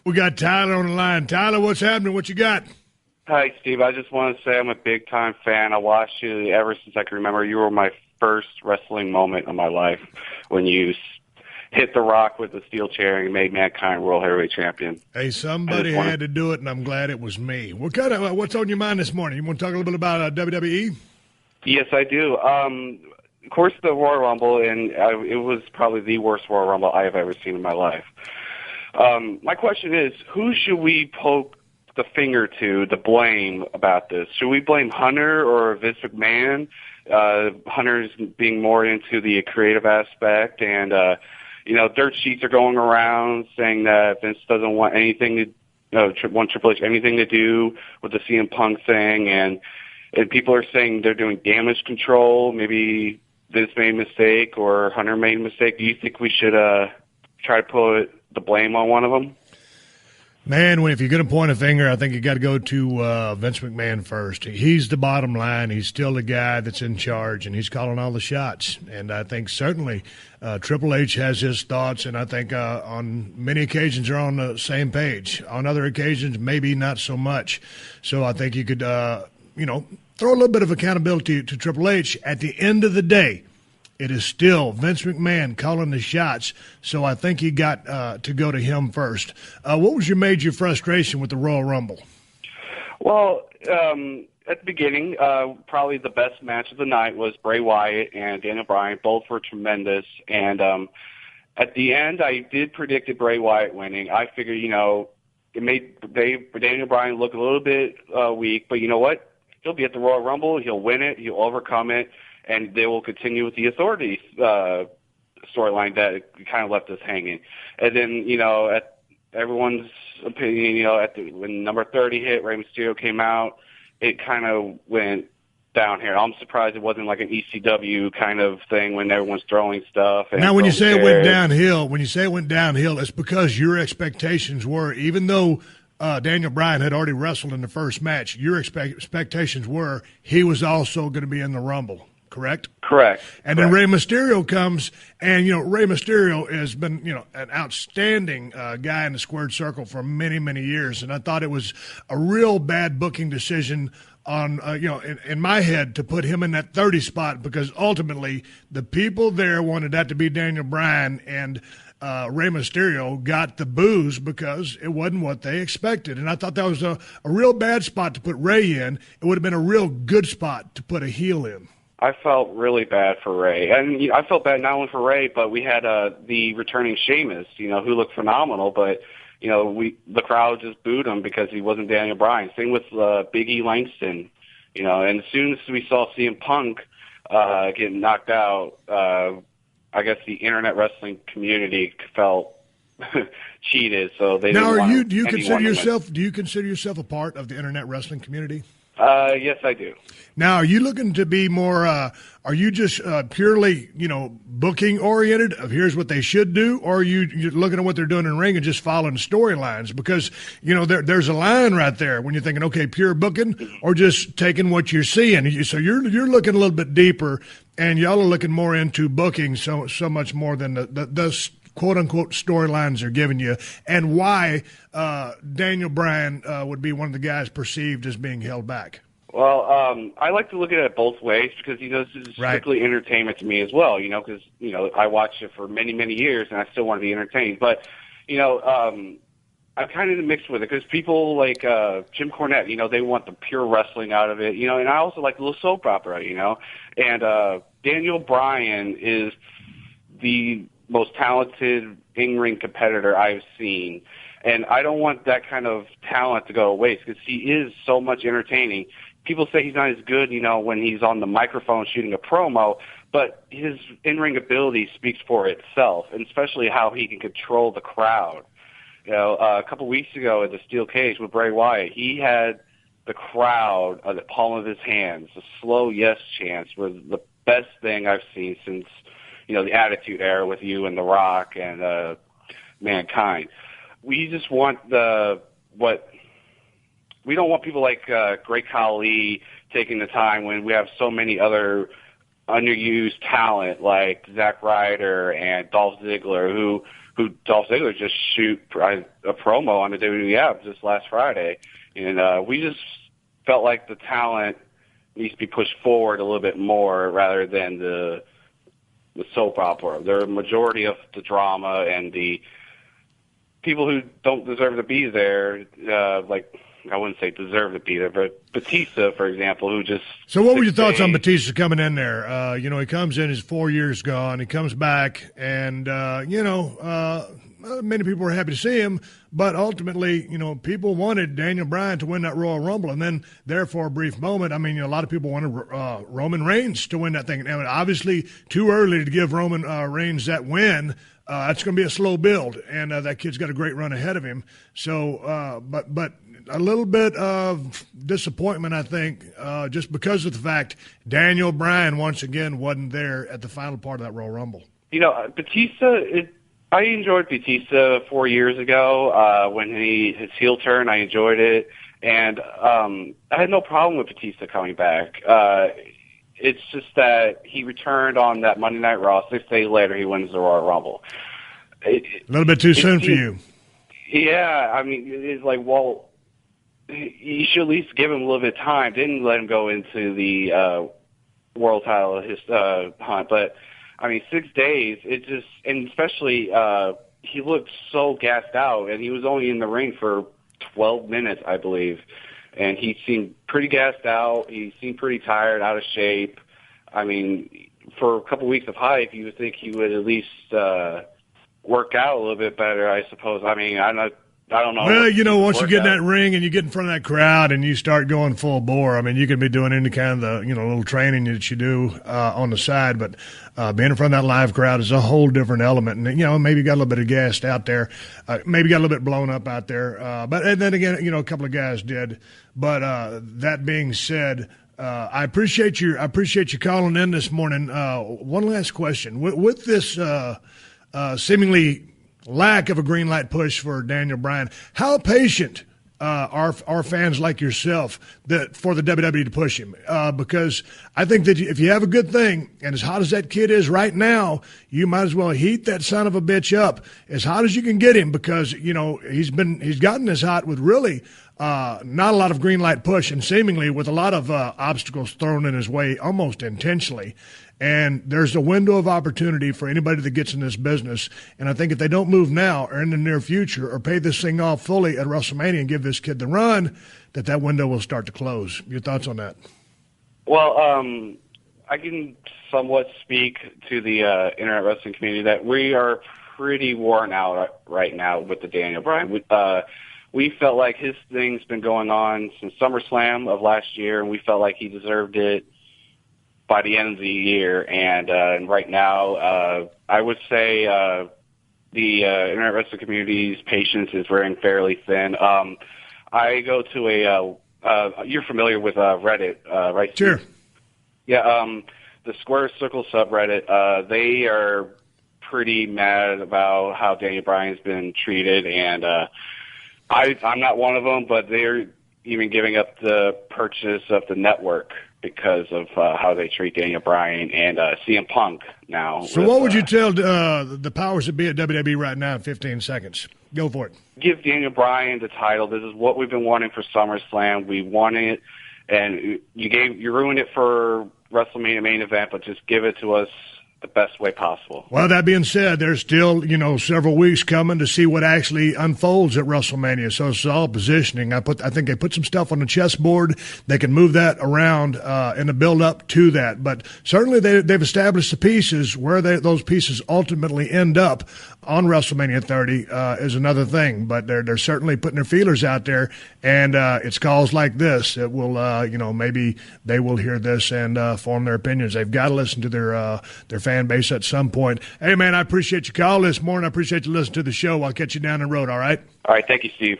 We got Tyler on the line. Tyler, what's happening? What you got? Hi, Steve. I just want to say I'm a big-time fan. I watched you ever since I can remember. You were my first wrestling moment of my life when you hit The Rock with the steel chair and made Mankind World Heavyweight Champion. Hey, somebody had to do it, and I'm glad it was me. What's on your mind this morning? You want to talk a little bit about WWE? Yes, I do. Of course, the Royal Rumble, and it was probably the worst Royal Rumble I have ever seen in my life. My question is, who should we poke the finger to blame about this? Should we blame Hunter or Vince McMahon? Hunter's being more into the creative aspect, and dirt sheets are going around saying that Vince doesn't want want Triple H anything to do with the CM Punk thing, and people are saying they're doing damage control. Maybe Vince made a mistake or Hunter made a mistake. Do you think we should try to put the blame on one of them? Man, if you're going to point a finger, I think you got to go to Vince McMahon first. He's the bottom line. He's still the guy that's in charge, and he's calling all the shots. And I think certainly Triple H has his thoughts, and I think on many occasions they're on the same page. On other occasions, maybe not so much. So I think you could, throw a little bit of accountability to Triple H. At the end of the day, it is still Vince McMahon calling the shots, so I think you got to go to him first. What was your major frustration with the Royal Rumble? Well, at the beginning, probably the best match of the night was Bray Wyatt and Daniel Bryan. Both were tremendous. And at the end, I did predict Bray Wyatt winning. I figured, it made Daniel Bryan look a little bit weak, but you know what? He'll be at the Royal Rumble. He'll win it. He'll overcome it. And they will continue with the authority storyline that kind of left us hanging. And then, at everyone's opinion, when number 30 hit, Rey Mysterio came out, it kind of went downhill. I'm surprised it wasn't like an ECW kind of thing when everyone's throwing stuff. And now, when you say it went downhill, it's because your expectations were, even though Daniel Bryan had already wrestled in the first match, your expectations were he was also going to be in the Rumble. Correct? Correct. And then Rey Mysterio comes, and, Rey Mysterio has been, an outstanding guy in the squared circle for many, many years. And I thought it was a real bad booking decision on, in my head to put him in that 30 spot, because ultimately the people there wanted that to be Daniel Bryan, and Rey Mysterio got the boos because it wasn't what they expected. And I thought that was a real bad spot to put Rey in. It would have been a real good spot to put a heel in. I felt really bad for Ray. And I felt bad not only for Ray, but we had the returning Sheamus, who looked phenomenal, but the crowd just booed him because he wasn't Daniel Bryan. Same with Big E Langston, and as soon as we saw CM Punk getting knocked out, I guess the internet wrestling community felt cheated, so they didn't want do you consider yourself a part of the internet wrestling community? Yes, I do. Now, are you looking to be more, are you just purely, booking oriented of here's what they should do, or are you looking at what they're doing in the ring and just following storylines? Because, there's a line right there when you're thinking, okay, pure booking or just taking what you're seeing. So you're looking a little bit deeper, and y'all are looking more into booking so much more than the quote-unquote storylines are giving you, and why Daniel Bryan would be one of the guys perceived as being held back. Well, I like to look at it both ways because, this is strictly entertainment to me as well, because, I watched it for many, many years and I still want to be entertained. But, I'm kind of mixed with it because people like Jim Cornette, they want the pure wrestling out of it, and I also like a little soap opera, and Daniel Bryan is the most talented in-ring competitor I've seen. And I don't want that kind of talent to go to waste because he is so much entertaining. People say he's not as good, when he's on the microphone shooting a promo, but his in-ring ability speaks for itself, and especially how he can control the crowd. A couple weeks ago at the Steel Cage with Bray Wyatt, he had the crowd at the palm of his hands. The slow yes chants was the best thing I've seen since, the Attitude Era with you and The Rock and Mankind. We just want we don't want people like Great Khali taking the time when we have so many other underused talent like Zack Ryder and Dolph Ziggler who who Dolph Ziggler just shoot a promo on the WWE app just last Friday. And we just felt like the talent needs to be pushed forward a little bit more rather than the soap opera. The majority of the drama and the people who don't deserve to be there, like I wouldn't say deserve to be there, but Batista, for example, who just... So what were your thoughts on Batista coming in there? He comes in, his 4 years gone, he comes back, and, many people were happy to see him, but ultimately, people wanted Daniel Bryan to win that Royal Rumble, and then there for a brief moment, a lot of people wanted Roman Reigns to win that thing. And obviously, too early to give Roman Reigns that win. That's going to be a slow build, and that kid's got a great run ahead of him. So, but a little bit of disappointment, I think, just because of the fact Daniel Bryan once again wasn't there at the final part of that Royal Rumble. Batista, I enjoyed Batista 4 years ago when his heel turn. I enjoyed it, and I had no problem with Batista coming back. It's just that he returned on that Monday Night Raw. 6 days later, he wins the Royal Rumble. A little bit too soon for you. Yeah, it's like, well, you should at least give him a little bit of time. Didn't let him go into the world title hunt. But, 6 days, it just, and especially he looked so gassed out, and he was only in the ring for 12 minutes, I believe. And he seemed pretty gassed out. He seemed pretty tired, out of shape. For a couple weeks of hype, you would think he would at least work out a little bit better, I suppose. I don't know. Well, once you get in that ring and you get in front of that crowd and you start going full bore, you could be doing any kind of the, little training that you do on the side, but being in front of that live crowd is a whole different element. And, maybe you got a little bit of gassed out there, maybe got a little bit blown up out there. And then again, a couple of guys did. But that being said, I appreciate you calling in this morning. One last question. With this seemingly lack of a green light push for Daniel Bryan, how patient are fans like yourself for the WWE to push him? Because I think that if you have a good thing, and as hot as that kid is right now, you might as well heat that son of a bitch up as hot as you can get him, because he's gotten this hot with really not a lot of green light push, and seemingly with a lot of obstacles thrown in his way almost intentionally. And there's a window of opportunity for anybody that gets in this business. And I think if they don't move now or in the near future or pay this thing off fully at WrestleMania and give this kid the run, that window will start to close. Your thoughts on that? Well, I can somewhat speak to the internet wrestling community that we are pretty worn out right now with the Daniel Bryan. We felt like his thing's been going on since SummerSlam of last year, and we felt like he deserved it by the end of the year. And right now, I would say the internet wrestling community's patience is wearing fairly thin. I go to you're familiar with Reddit, right? Sure. Yeah, the Square Circle subreddit, they are pretty mad about how Daniel Bryan's been treated, and I'm not one of them, but they're even giving up the purchase of the network because of how they treat Daniel Bryan and CM Punk now. So what would you tell the powers that be at WWE right now in 15 seconds? Go for it. Give Daniel Bryan the title. This is what we've been wanting for SummerSlam. We want it, and you ruined it for WrestleMania main event, but just give it to us the best way possible. Well, that being said, there's still, several weeks coming to see what actually unfolds at WrestleMania. So it's all positioning. I think they put some stuff on the chessboard. They can move that around in the build up to that. But certainly they've established the pieces. Where those pieces ultimately end up on WrestleMania 30 is another thing. But they're certainly putting their feelers out there. And it's calls like this that will, maybe they will hear this and form their opinions. They've got to listen to their fan base at some point. Hey, man, I appreciate your call this morning. I appreciate you listening to the show. I'll catch you down the road, all right? All right. Thank you, Steve.